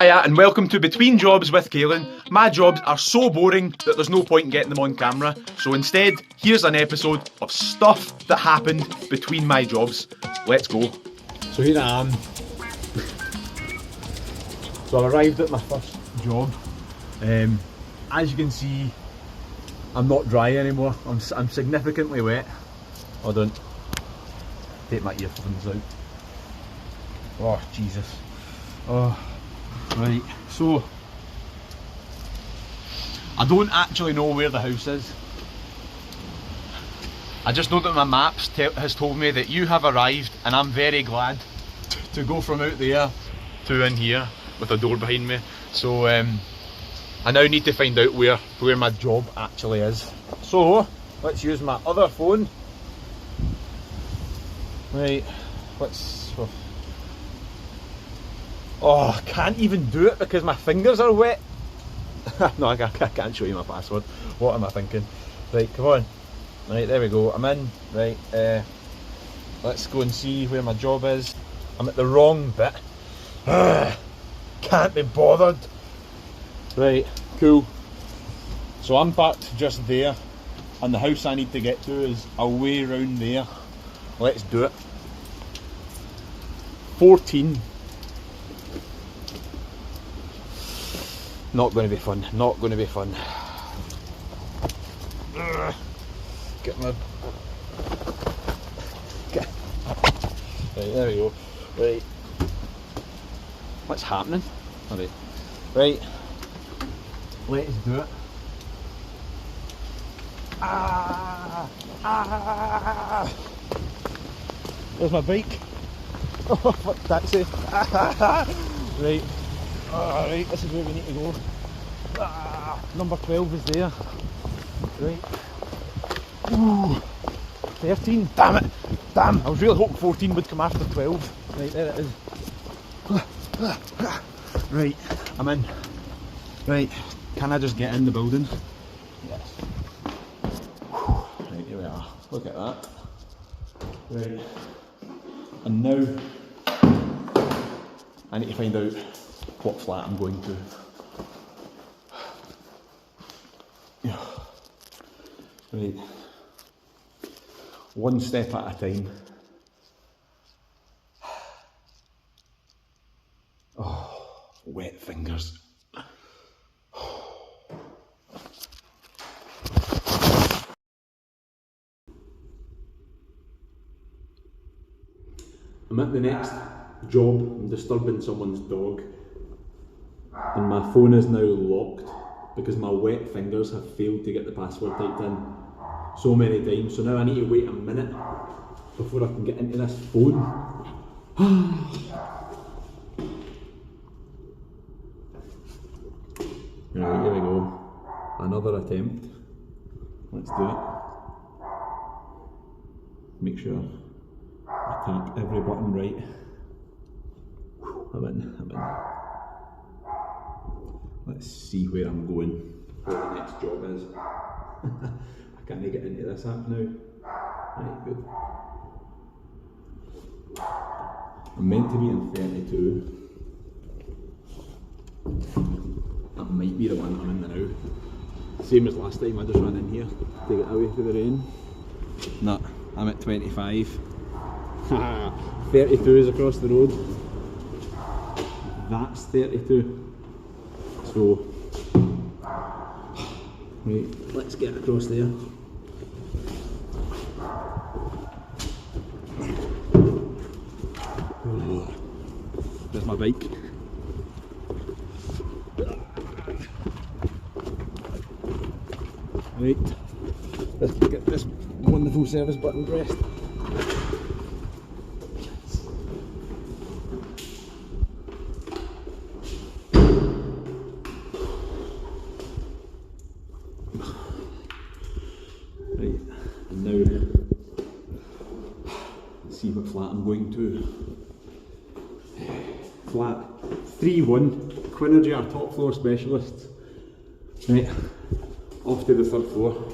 Hiya and welcome to Between Jobs with Kaelin. My jobs are so boring that there's no point in getting them on camera, so instead, here's an episode of stuff that happened between my jobs. Let's go. So here I am. So I arrived at my first job. As you can see, I'm not dry anymore. I'm significantly wet. Hold on. Take my earphones out. Oh, Jesus. Oh. Right, so I don't actually know where the house is. I just know that my maps has told me that you have arrived, and I'm very glad to go from out there to in here with a door behind me. So I now need to find out where my job actually is. So let's use my other phone. Right, let's. Oh, I can't even do it because my fingers are wet. No, I can't show you my password. What am I thinking? Right, come on. Right, there we go. I'm in. Right, let's go and see where my job is. I'm at the wrong bit. Can't be bothered. Right, cool. So I'm parked just there, and the house I need to get to is away round there. Let's do it. 14. Not going to be fun, not going to be fun. Get my... Right, there we go. Right. What's happening? Alright. Right. Let's do it. There's my bike. Oh, fuck, taxi. Right. Alright, this is where we need to go. Number 12 is there. Right. Ooh, 13. Damn it! Damn! I was really hoping 14 would come after 12. Right, there it is. Right, I'm in. Right, can I just get in the building? Yes. Right, here we are. Look at that. Right. And now I need to find out what flat I'm going to. Right. One step at a time. Oh, wet fingers. I'm at the next job. I'm disturbing someone's dog. And my phone is now locked because my wet fingers have failed to get the password typed in so many times. So now I need to wait a minute before I can get into this phone. Right, here we go. Another attempt. Let's do it. Make sure I tap every button right. I'm in. Let's see where I'm going, where the next job is. I can't get into this app now. Right, good. I'm meant to be in 32. That might be the one I'm in now. Same as last time, I just ran in here to get away from the rain. No, I'm at 25. 32 is across the road. That's 32. So, right, let's get across there. There's my bike. Right, let's get this wonderful service button pressed. Right, and now let's see what flat I'm going to. Flat 3-1, Quinergy, our top floor specialist. Right, off to the third floor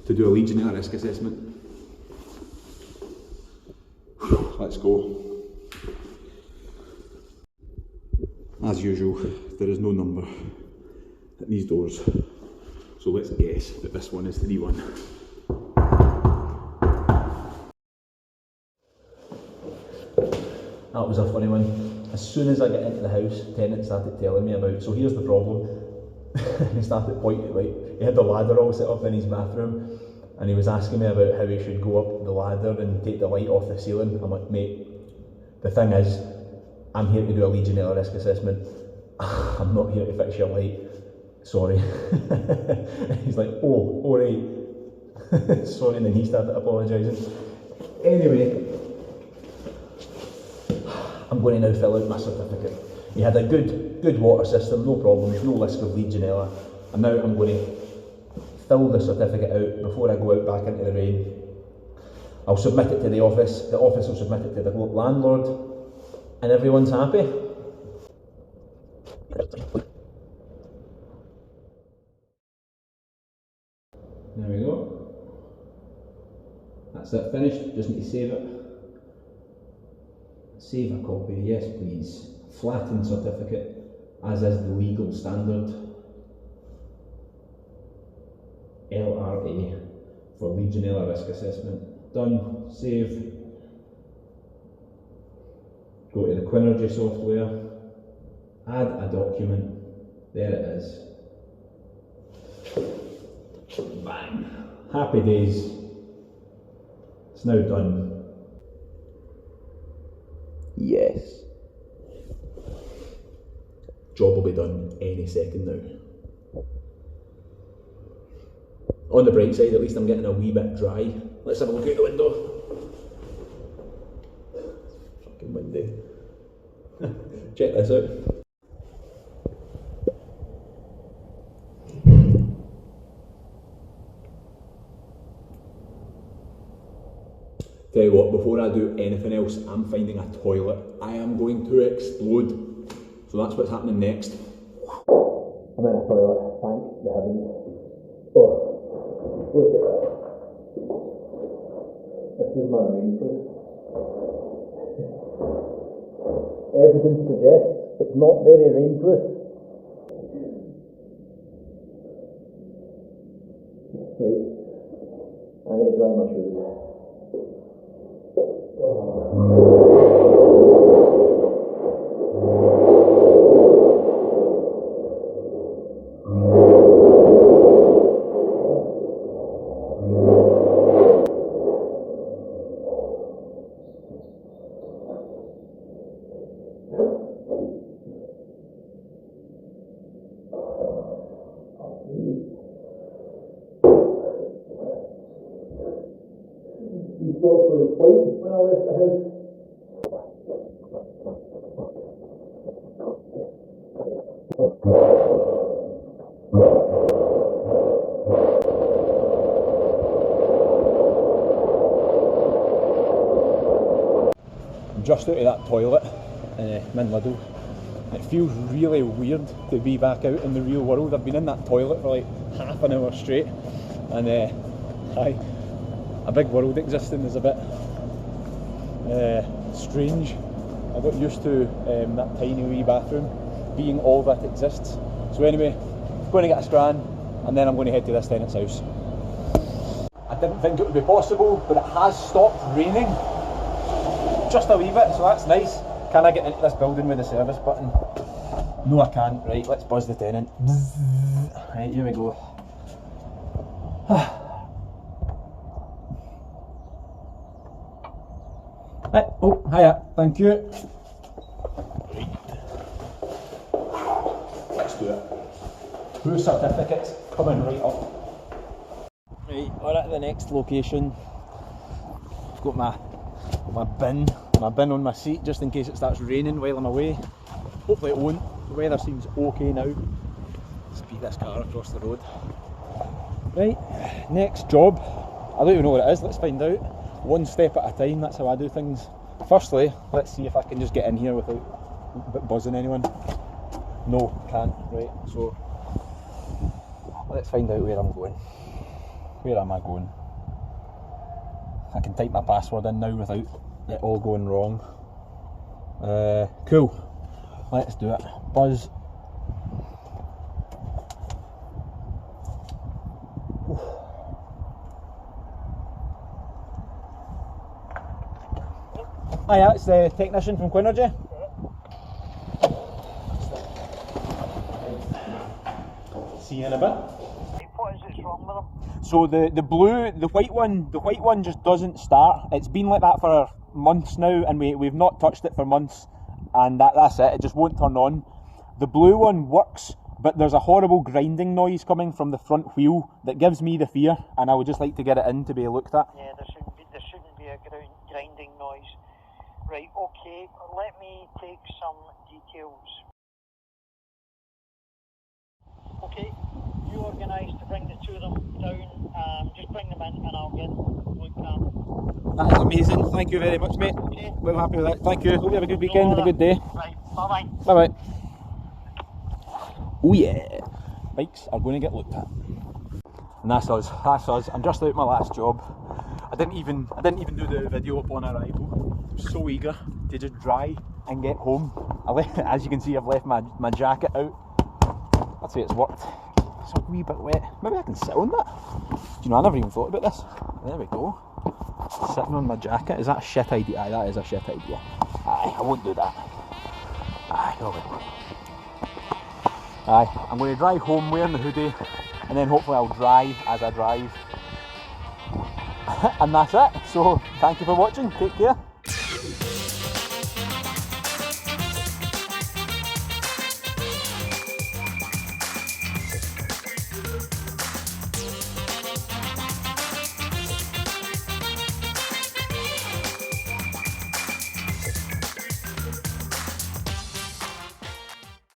to do a Legionella risk assessment. Let's go. As usual, there is no number at these doors, so let's guess that this one is 3-1. That was a funny one. As soon as I get into the house, tenant started telling me about, so here's the problem. He started pointing, like, he had the ladder all set up in his bathroom, and he was asking me about how he should go up the ladder and take the light off the ceiling. I'm like, mate, the thing is, I'm here to do a Legionella risk assessment. I'm not here to fix your light. Sorry. He's like, oh, alright. Sorry, and then he started apologising. Anyway, I'm going to now fill out my certificate. He had a good water system, no problems, no risk of Legionella. And now I'm going to fill the certificate out before I go out back into the rain. I'll submit it to the office will submit it to the landlord, and everyone's happy. There we go. That's it, finished. Just need to save it. Save a copy, yes please. Flattened certificate, as is the legal standard. LRA for Legionella risk assessment. Done, save. Go to the Quinergy software, add a document, there it is. Bang. Happy days. It's now done. Yes. Job will be done any second now. On the bright side, at least I'm getting a wee bit dry. Let's have a look out the window. Fucking windy. Check this out. Tell you what, before I do anything else, I'm finding a toilet. I am going to explode. So that's what's happening next. I'm in a toilet, thank the heavens. Oh, look at that. This is my rainproof. Evidence suggests it's not very rainproof. Right, I need to dry my shoes. These thoughts were white when I left the house. I'm just out of that toilet in Landlord. It feels really weird to be back out in the real world. I've been in that toilet for like half an hour straight, and a big world existing is a bit strange. I got used to that tiny wee bathroom being all that exists. So anyway, I'm going to get a scran and then I'm going to head to this tenant's house. I didn't think it would be possible, but it has stopped raining just a wee bit, so that's nice. Can I get into this building with the service button? No, I can't. Right, let's buzz the tenant. Right, here we go. Right, oh, hiya, thank you. Right. Let's do it. Two certificates coming right up. Right, we're at the next location. I've got my bin on my seat just in case it starts raining while I'm away. Hopefully it won't. The weather seems okay now. Speed this car across the road. Right, next job. I don't even know what it is, let's find out. One step at a time, that's how I do things. Firstly, let's see if I can just get in here without buzzing anyone. No, can't. Right, so let's find out where I'm going. Where am I going? I can type my password in now without it all going wrong. Cool. Let's do it. Buzz. Hiya, it's the technician from Quinergy. See you in a bit. What is it wrong with them? So the white one just doesn't start. It's been like that for months now, and we've not touched it for months, and that's it. It just won't turn on. The blue one works, but there's a horrible grinding noise coming from the front wheel that gives me the fear, and I would just like to get it in to be looked at. Yeah, there shouldn't be a grinding noise. Right, okay, let me take some details. Okay, you organise to bring the two of them down, just bring them in and I'll get them looked at. That is amazing. Thank you very much, mate. Okay. Well happy with that. Thank you. Hope you have a good weekend and a good day. Right, bye-bye. Bye bye. Oh yeah. Bikes are going to get looked at. And that's us. That's us. I'm just out my last job. I didn't even do the video upon arrival. I'm so eager to just dry and get home. As you can see, I've left my jacket out. I'd say it's worked. It's a wee bit wet. Maybe I can sit on that. Do you know, I never even thought about this. There we go. Sitting on my jacket. Is that a shit idea? Aye, that is a shit idea. Aye, I won't do that. Aye, no way. Aye, I'm going to drive home wearing the hoodie, and then hopefully I'll dry as I drive. And that's it. So, thank you for watching. Take care.